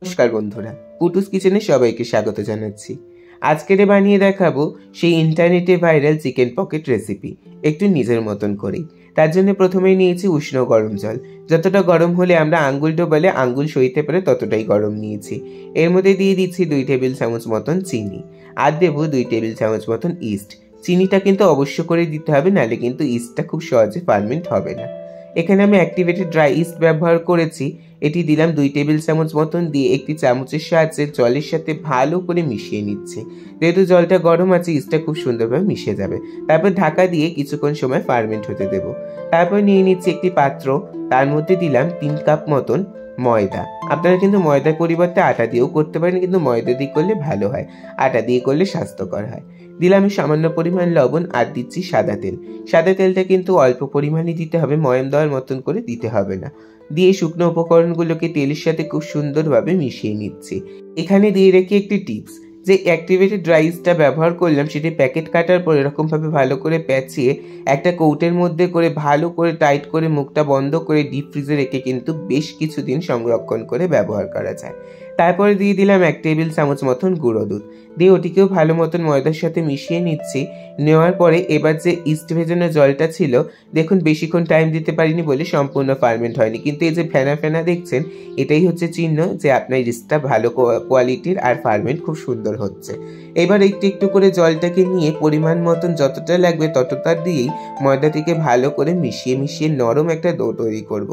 নমস্কার বন্ধুরা, কুটুস কিচেনে সবাইকে স্বাগত জানাচ্ছি। আজকের বানিয়ে দেখাবো সেই ইন্টারনেটে ভাইরাল চিকেন পকেট রেসিপি, একটু নিজের মতন করেই। তার জন্য প্রথমেই নিয়েছি উষ্ণ গরম জল। যতটা গরম হলে আমরা আঙ্গুল ডোবালে আঙ্গুল সইতে পারে ততটাই গরম নিয়েছি। এর মধ্যে দিয়ে দিচ্ছি 2 টেবিল চামচ মতন চিনি, আর দেবো 2 টেবিল চামচ মতন ইস্ট। চিনিটা কিন্তু অবশ্য করে দিতে হবে, নাহলে কিন্তু ইস্টটা খুব সহজে ফার্মেন্ট হবে না। এখানে আমি অ্যাক্টিভেটেড ড্রাই ইস্ট ব্যবহার করেছি। এটি দিলাম 2 টেবিল চামচ মতন, দিয়ে একটি চামচের সাহায্যে জলের সাথে ভালো করে মিশিয়ে নিচ্ছি। যেহেতু জলটা গরম আছে, ইস্টটা খুব সুন্দরভাবে মিশে যাবে। তারপর ঢাকা দিয়ে কিছুক্ষণ সময় ফার্মেন্ট হতে দেব। তারপর নিয়ে নিচ্ছি একটি পাত্র, তার মধ্যে দিলাম 3 কাপ মতন ময়দা। আপনারা কিন্তু ময়দার পরিবর্তে আটা দিয়েও করতে পারেন, কিন্তু ময়দা দিয়ে করলে ভালো হয়, আটা দিয়ে করলে স্বাস্থ্যকর হয়। দিলাম সামান্য পরিমাণ লবণ, আর দিচ্ছি সাদা তেল। সাদা তেলটা কিন্তু অল্প পরিমাণে দিতে হবে, ময়াম দেওয়ার মতন করে দিতে হবে না। দিয়ে শুকনো উপকরণগুলোকে তেলের সাথে খুব সুন্দরভাবে মিশিয়ে নিচ্ছি। এখানে দিয়ে রেখে একটি টিপস, যে অ্যাক্টিভেটেড রাইসটা ব্যবহার করলাম সেটি প্যাকেট কাটার পর এরকমভাবে ভালো করে প্যাঁচিয়ে একটা কৌটের মধ্যে করে ভালো করে টাইট করে মুখটা বন্ধ করে ডিপ ফ্রিজে রেখে কিন্তু বেশ কিছুদিন সংরক্ষণ করে ব্যবহার করা যায়। তারপরে দিয়ে দিলাম 1 টেবিল চামচ মতন গুঁড়ো দুধ, দিয়ে ওটিকেও ভালো মতন ময়দার সাথে মিশিয়ে নিচ্ছি। নেওয়ার পরে এবার যে ইস্ট ভেজানো জলটা ছিল, দেখুন বেশিক্ষণ টাইম দিতে পারিনি বলে সম্পূর্ণ ফার্মেন্ট হয়নি, কিন্তু এই যে ফেনা ফেনা দেখছেন, এটাই হচ্ছে চিহ্ন যে আপনার ইস্টটা ভালো কোয়ালিটির আর ফার্মেন্ট খুব সুন্দর হচ্ছে। এবার একটু একটু করে জলটাকে নিয়ে পরিমাণ মতন যতটা লাগবে ততটা দিয়েই ময়দাটিকে ভালো করে মিশিয়ে মিশিয়ে নরম একটা ডো তৈরি করব।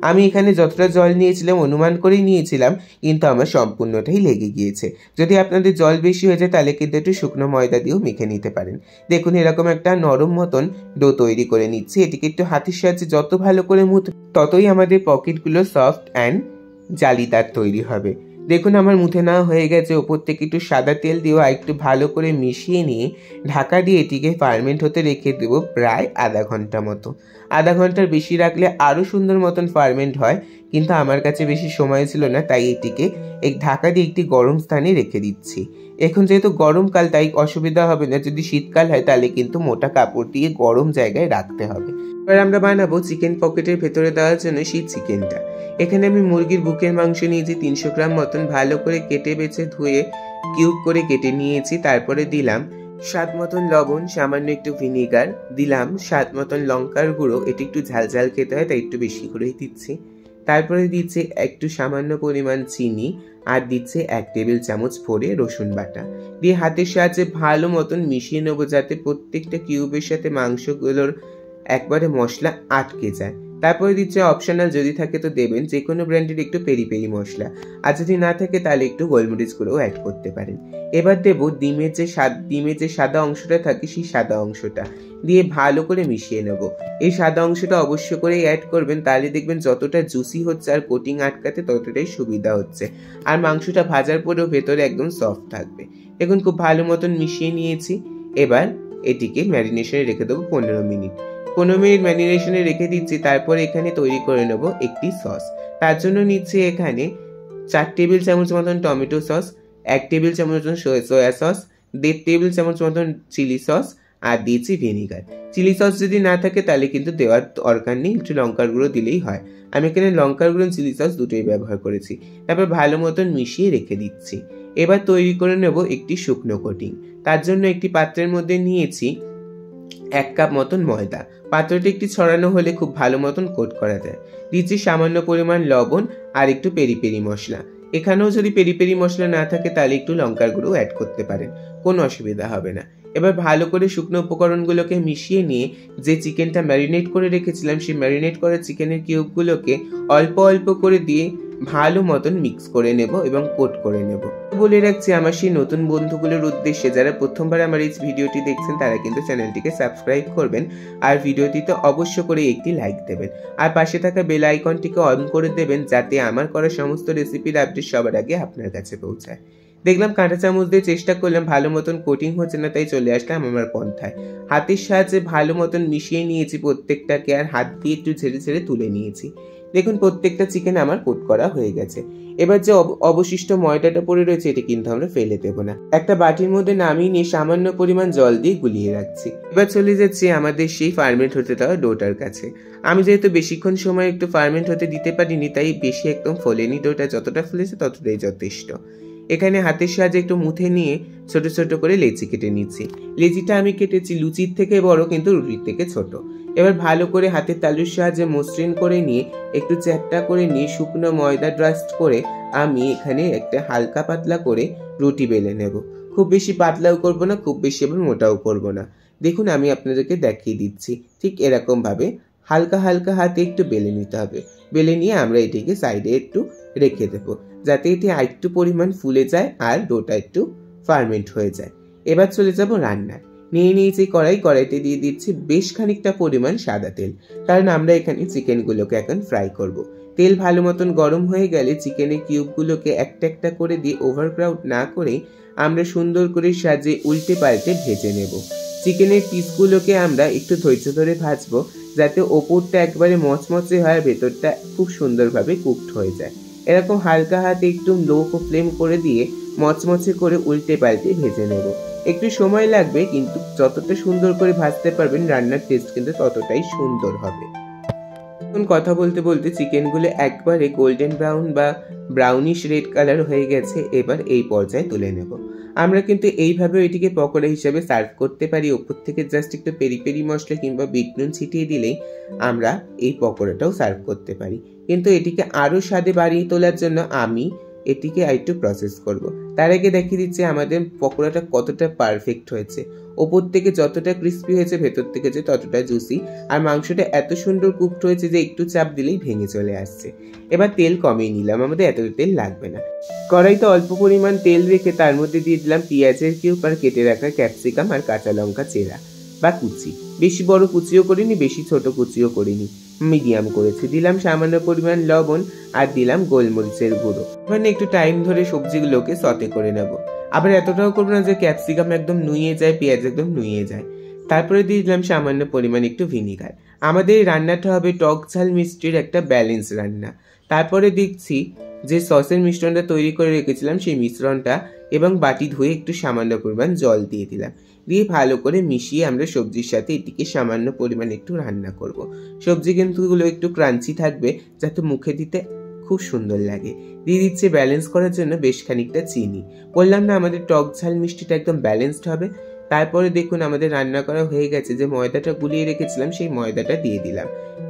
আমি এখানে যতটা জল নিয়েছিলাম অনুমান করেই নিয়েছিলাম, কিন্তু আমার সম্পূর্ণটাই লেগে গিয়েছে। যদি আপনাদের জল বেশি হয়ে যায় তাহলে কিন্তু একটু শুকনো ময়দা দিয়েও মেখে নিতে পারেন। দেখুন এরকম একটা নরম মতন ডো তৈরি করে নিচ্ছি। এটিকে একটু হাতের সাহায্যে যত ভালো করে মুথ, ততই আমাদের পকেটগুলো সফট অ্যান্ড জালিদার তৈরি হবে। দেখুন আমার মুথে নেওয়া হয়ে গেছে। ওপর থেকে একটু সাদা তেল দিয়েও একটু ভালো করে মিশিয়ে নিয়ে ঢাকা দিয়ে এটিকে ফার্মেন্ট হতে রেখে দেবো প্রায় আধা ঘন্টা মতো। আধা ঘন্টার বেশি রাখলে আরও সুন্দর মতন ফার্মেন্ট হয়, কিন্তু আমার কাছে বেশি সময় ছিল না, তাই এটিকে ঢাকা দিয়ে একটি গরম স্থানে রেখে দিচ্ছি। এখন যেহেতু গরমকাল তাই অসুবিধা হবে না, যদি শীতকাল হয় তাহলে কিন্তু মোটা কাপড় দিয়ে গরম জায়গায় রাখতে হবে। এবার আমরা বানাবো চিকেন পকেটের ভেতরে দেওয়ার জন্য সেই চিকেনটা। এখানে আমি মুরগির বুকের মাংস নিয়েছি 300 গ্রাম মতন, ভালো করে কেটে বেছে ধুয়ে কিউব করে কেটে নিয়েছি। তারপরে দিলাম স্বাদ মতন লবণ, সামান্য একটু ভিনিগার, দিলাম স্বাদ মতন লঙ্কার গুঁড়ো। এটি একটু ঝাল ঝাল খেতে হয় তাই একটু বেশি করেই দিচ্ছি। তারপরে দিচ্ছি একটু সামান্য পরিমাণ চিনি, আর দিচ্ছে 1 টেবিল চামচ ভরে রসুন বাটা। দিয়ে হাতের সাহায্যে ভালো মতন মিশিয়ে নেবো, যাতে প্রত্যেকটা কিউবের সাথে মাংসগুলোর একবারে মশলা আটকে যায়। তারপরে দিচ্ছে অপশনাল, যদি থাকে তো দেবেন, যে কোনো ব্র্যান্ডের একটু পেরি পেরি মশলা, আর যদি না থাকে তাহলে একটু গোলমরিচ গুঁড়োও অ্যাড করতে পারেন। এবার দেবো ডিমের যে সাদা অংশটা থাকে সেই সাদা অংশটা, দিয়ে ভালো করে মিশিয়ে নেব। এই সাদা অংশটা অবশ্য করেই অ্যাড করবেন, তাহলে দেখবেন যতটা জুসি হচ্ছে আর কোটিং আটকাতে ততটাই সুবিধা হচ্ছে, আর মাংসটা ভাজার পরেও ভেতরে একদম সফট থাকবে। দেখুন খুব ভালো মতন মিশিয়ে নিয়েছি। এবার এটিকে ম্যারিনেশনে রেখে দেবো 15 মিনিট। 15 মিনিট ম্যারিনেশনে রেখে দিচ্ছি। তারপর এখানে তৈরি করে নেব একটি সস। তার জন্য নিচ্ছি এখানে 4 টেবিল চামচ মতন টমেটো সস, 1 টেবিল চামচ মতন সোয়া সস, 1.5 টেবিল চামচ মতন চিলি সস, আর দিয়েছি ভিনিগার। চিলি সস যদি না থাকে তাহলে কিন্তু দেওয়ার দরকার নেই, একটু লঙ্কার গুঁড়ো দিলেই হয়। আমি এখানে লঙ্কার গুঁড়ো চিলি সস দুটোই ব্যবহার করেছি। তারপর ভালো মতন মিশিয়ে রেখে দিচ্ছি। এবার তৈরি করে নেব একটি শুকনো কোটিং। তার জন্য একটি পাত্রের মধ্যে নিয়েছি 1 কাপ মতন ময়দা। পাত্রটি একটু ছড়ানো হলে খুব ভালো মতন কোট করা যায়। দিচ্ছি সামান্য পরিমাণ লবণ আর একটু পেরি পেরি মশলা। এখানেও যদি পেরি পেরি মশলা না থাকে তাহলে একটু লঙ্কার গুঁড়ো অ্যাড করতে পারেন, কোনো অসুবিধা হবে না। এবার ভালো করে শুকনো উপকরণগুলোকে মিশিয়ে নিয়ে যে চিকেনটা ম্যারিনেট করে রেখেছিলাম, সেই ম্যারিনেট করা চিকেনের কিউবগুলোকে অল্প অল্প করে দিয়ে ভালো মতন মিক্স করে নেব এবং কোট করে নেব। বলে রাখছি আমার সেই নতুন বন্ধুগুলোর উদ্দেশ্যে, যারা প্রথমবার আমার এই ভিডিওটি দেখছেন তারা কিন্তু চ্যানেলটিকে সাবস্ক্রাইব করবেন, আর ভিডিওটিতে অবশ্য করে একটি লাইক দেবেন, আর পাশে থাকা বেল আইকনটিকে অন করে দেবেন, যাতে আমার করা সমস্ত রেসিপির আপডেট সবার আগে আপনার কাছে পৌঁছায়। দেখলাম কাঁটা চামচ দিয়ে চেষ্টা করলাম, ভালো মতন কোটিং হচ্ছে না, তাই চলে আসলাম আমার পন্থায়। হাতের সাহায্যে ভালো মতন মিশিয়ে নিয়েছি প্রত্যেকটাকে, আর হাত দিয়ে একটু ঝেড়ে ঝেড়ে তুলে নিয়েছি। দেখুন প্রত্যেকটা চিকেন আমার কোট করা হয়ে গেছে। এবার যে অবশিষ্ট ময়দাটা পড়ে রয়েছে এটি কিন্তু আমরা ফেলে দেবো না। একটা বাটির মধ্যে নামিয়ে নিয়ে সামান্য পরিমাণ জল দিয়ে গুলিয়ে রাখছি। এবার চলে যাচ্ছি আমাদের সেই ফার্মেন্ট হতে দেওয়া ডোটার কাছে। আমি যেহেতু বেশিক্ষণ সময় একটু ফার্মেন্ট হতে দিতে পারিনি, তাই বেশি একদম ফোলেনি। ডোটা যতটা ফুলেছে ততটাই যথেষ্ট। এখানে হাতের সাহায্যে একটু মুথে নিয়ে ছোট ছোট করে লেচি কেটে নিচ্ছি। লেচিটা আমি কেটেছি লুচির থেকে বড়, কিন্তু রুটির থেকে ছোট। এবার ভালো করে হাতের তালুর সাহায্যে মসৃণ করে নিয়ে একটু চ্যাপ্টা করে নিয়ে শুকনো ময়দা ডাস্ট করে আমি এখানে একটা হালকা পাতলা করে রুটি বেলে নেব। খুব বেশি পাতলাও করব না, খুব বেশি আবার মোটাও করব না। দেখুন আমি আপনাদেরকে দেখিয়ে দিচ্ছি। ঠিক এরকম ভাবে হালকা হালকা হাতে একটু বেলে নিতে হবে। বেলে নিয়ে আমরা এটিকে সাইডে একটু রেখে দেবো, যাতে এটি আরেকটু পরিমাণ ফুলে যায় আর ডোটা একটু ফার্মেন্ট হয়ে যায়। এবার চলে যাব রান্নায়। নিয়ে নিয়েছি কড়াইতে দিয়ে দিচ্ছি বেশ খানিকটা পরিমাণ সাদা তেল, কারণ আমরা এখানে চিকেনগুলোকে এখন ফ্রাই করব। তেল ভালো মতন গরম হয়ে গেলে চিকেনের কিউবগুলোকে একটা একটা করে দিয়ে ওভারক্রাউড না করে আমরা সুন্দর করে সাজিয়ে উল্টে পাল্টে ভেজে নেব। চিকেনের পিসগুলোকে আমরা একটু ধৈর্য ধরে ভাজবো, যাতে ওপরটা একবারে মচমচে হয়, ভেতরটা খুব সুন্দরভাবে কুকড হয়ে যায়। এরকম হালকা হাতে একটু লো ফ্লেম করে দিয়ে মচমচে করে উল্টে পাল্টে ভেজে নেব। একটু সময় লাগবে, কিন্তু যতটা সুন্দর করে ভাজতে পারবেন রান্নার টেস্ট কিন্তু ততটাই সুন্দর হবে। এখন কথা বলতে বলতে চিকেনগুলো একবারে গোল্ডেন ব্রাউন বা ব্রাউনিশ রেড কালার হয়ে গেছে। এবার এই পর্যায়ে তুলে নেব। আমরা কিন্তু এইভাবে এটিকে পকোড়া হিসেবে সার্ভ করতে পারি। ওপর থেকে জাস্ট একটু পেরি পেরি মশলা কিংবা বিট নুন ছিটিয়ে দিলেই আমরা এই পকোড়াটাও সার্ভ করতে পারি। কিন্তু এটিকে আরও স্বাদে বাড়িয়ে তোলার জন্য আমি এটিকে আরেকটু প্রসেস করব। তার আগে দেখিয়ে দিচ্ছি আমাদের পকোড়াটা কতটা পারফেক্ট হয়েছে। ওপর থেকে যতটা ক্রিস্পি হয়েছে, ভেতর থেকে যে ততটা জুসি, আর মাংসটা এত সুন্দর কুকড হয়েছে যে একটু চাপ দিলেই ভেঙে চলে আসছে। এবার তেল কমিয়ে নিলাম, আমাদের এত তেল লাগবে না। কড়াইতে অল্প পরিমাণ তেল রেখে তার মধ্যে দিয়ে দিলাম পেঁয়াজের কিউব আর কেটে রাখা ক্যাপসিকাম আর কাঁচা লঙ্কা চেরা বা কুচি। বেশি বড় কুচিও করিনি, বেশি ছোট কুচিও করিনি, মিডিয়াম করেছি। দিলাম সামান্য পরিমাণ লবণ আর দিলাম গোলমরিচের গুঁড়ো। মানে একটু টাইম ধরে সবজিগুলোকে সতে করে নেব। আবার এতটাও করবো না যে ক্যাপসিকাম একদম নুইয়ে যায়, পেঁয়াজ একদম নুইয়ে যায়। তারপরে দিয়ে দিলাম সামান্য পরিমাণ একটু ভিনিগার। আমাদের এই রান্নাটা হবে টক ঝাল মিষ্টির একটা ব্যালেন্স রান্না। তারপরে দিচ্ছি যে সসের মিশ্রণটা তৈরি করে রেখেছিলাম সেই মিশ্রণটা, এবং বাটি ধুয়ে একটু সামান্য পরিমাণ জল দিয়ে দিলাম। দিয়ে ভালো করে মিশিয়ে আমরা সবজির সাথে এটিকে সামান্য পরিমাণ একটু রান্না করব। সবজি কিন্তু একটু ক্রাঞ্চি থাকবে, যাতে মুখে দিতে খুব সুন্দর লাগে। দিয়ে দিচ্ছে ব্যালেন্স করার জন্য বেশ খানিকটা চিনি। বললাম না আমাদের টক ঝাল মিষ্টিটা একদম ব্যালেন্সড হবে। তারপরে দেখুন আমাদের রান্না করা হয়ে গেছে। যে ময়দাটা গুলিয়ে রেখেছিলাম সেই ময়দাটা দিয়ে দিলাম।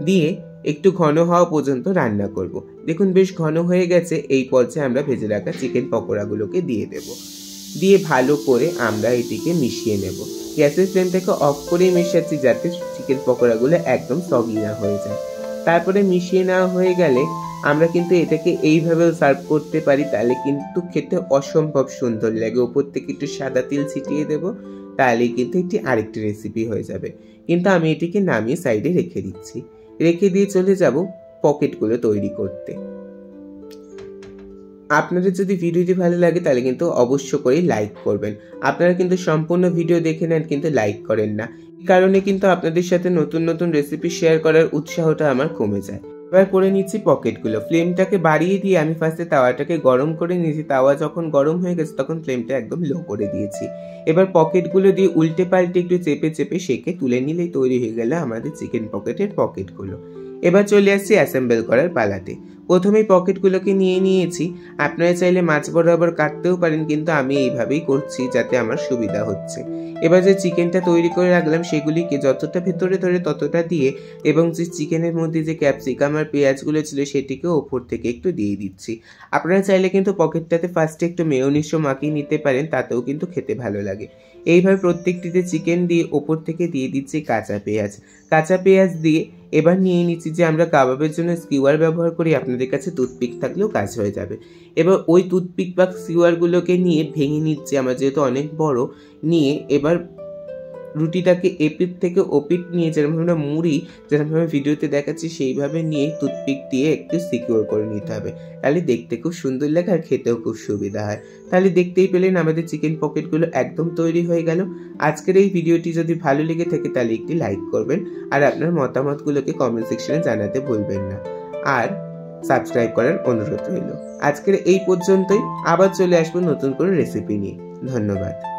দিয়ে একটু ঘন হওয়া পর্যন্ত রান্না করব। দেখুন বেশ ঘন হয়ে গেছে। এই পর্যায়ে আমরা ভেজে রাখা চিকেন পকোড়াগুলোকে দিয়ে দেব। দিয়ে ভালো করে আমরা এটিকে মিশিয়ে নেব। গ্যাসের ফ্লেমটাকে অফ করেই মেশাচ্ছি, যাতে চিকেন পকোড়াগুলো একদম সগি না হয়ে যায়। তারপরে মিশিয়ে নেওয়া হয়ে গেলে আমরা কিন্তু এটাকে এইভাবেও সার্ভ করতে পারি, তাহলে কিন্তু খেতে অসম্ভব সুন্দর লাগে। ওপর থেকে একটু সাদা তেল ছিটিয়ে দেব, তাহলেই কিন্তু এটি আরেকটি রেসিপি হয়ে যাবে। কিন্তু আমি এটিকে নামিয়ে সাইডে রেখে দিচ্ছি। রেখে দিয়ে চলে যাব পকেটগুলো তৈরি করতে। আপনাদের যদি ভিডিওটি ভালো লাগে তাহলে কিন্তু অবশ্য করেই লাইক করবেন। আপনারা কিন্তু সম্পূর্ণ ভিডিও দেখে নেন কিন্তু লাইক করেন না, এই কারণে কিন্তু আপনাদের সাথে নতুন নতুন রেসিপি শেয়ার করার উৎসাহটা আমার কমে যায়। এবার করে নিচ্ছি পকেটগুলো। ফ্লেমটাকে বাড়িয়ে দিয়ে আমি ফার্স্টে তাওয়াটাকে গরম করে নিয়েছি। তাওয়া যখন গরম হয়ে গেছে তখন ফ্লেমটা একদম লো করে দিয়েছি। এবার পকেটগুলো দিয়ে উল্টে পাল্টে একটু চেপে চেপে সেকে তুলে নিলেই তৈরি হয়ে গেল আমাদের চিকেন পকেটের পকেটগুলো। এবার চলে আসছি অ্যাসেম্বল করার পালাতে। প্রথমেই পকেটগুলোকে নিয়ে নিয়েছি। আপনারা চাইলে মাছ বরাবর কাটতেও পারেন, কিন্তু আমি এইভাবেই করছি যাতে আমার সুবিধা হচ্ছে। এবার যে চিকেনটা তৈরি করে রাখলাম সেগুলিকে যতটা ভেতরে ধরে ততটা দিয়ে, এবং যে চিকেনের মধ্যে যে ক্যাপসিকাম আর পেঁয়াজগুলো ছিল সেটিকে ওপর থেকে একটু দিয়ে দিচ্ছি। আপনারা চাইলে কিন্তু পকেটটাতে ফার্স্টে একটু মেয়োনিজও মাখিয়ে নিতে পারেন, তাতেও কিন্তু খেতে ভালো লাগে। এইভাবে প্রত্যেকটিতে চিকেন দিয়ে ওপর থেকে দিয়ে দিচ্ছি কাঁচা পেঁয়াজ দিয়ে এবার নিয়ে নিচ্ছি যে আমরা কাবাবের জন্য স্কিওয়ার ব্যবহার করি। আপনাদের কাছে টুথপিক থাকলেও কাজ হয়ে যাবে। এবার ওই টুথপিক বা স্কিওয়ারগুলোকে নিয়ে ভেঙে নিচ্ছি, আমার যেহেতু অনেক বড়। নিয়ে এবার রুটিটাকে এপিট থেকে ওপিট নিয়ে যেরকম আমরা মুড়ি যেরকমভাবে ভিডিওতে দেখাচ্ছি সেইভাবে নিয়ে টুথপিক দিয়ে একটু সিকিউর করে নিতে হবে, তাহলে দেখতে খুব সুন্দর লাগে আর খেতেও খুব সুবিধা হয়। তাহলে দেখতেই পেলেন আমাদের চিকেন পকেটগুলো একদম তৈরি হয়ে গেল। আজকের এই ভিডিওটি যদি ভালো লেগে থাকে তাহলে একটি লাইক করবেন, আর আপনার মতামতগুলোকে কমেন্ট সেকশনে জানাতে ভুলবেন না। আর সাবস্ক্রাইব করার অনুরোধ রইল। আজকের এই পর্যন্তই, আবার চলে আসবো নতুন করে রেসিপি নিয়ে। ধন্যবাদ।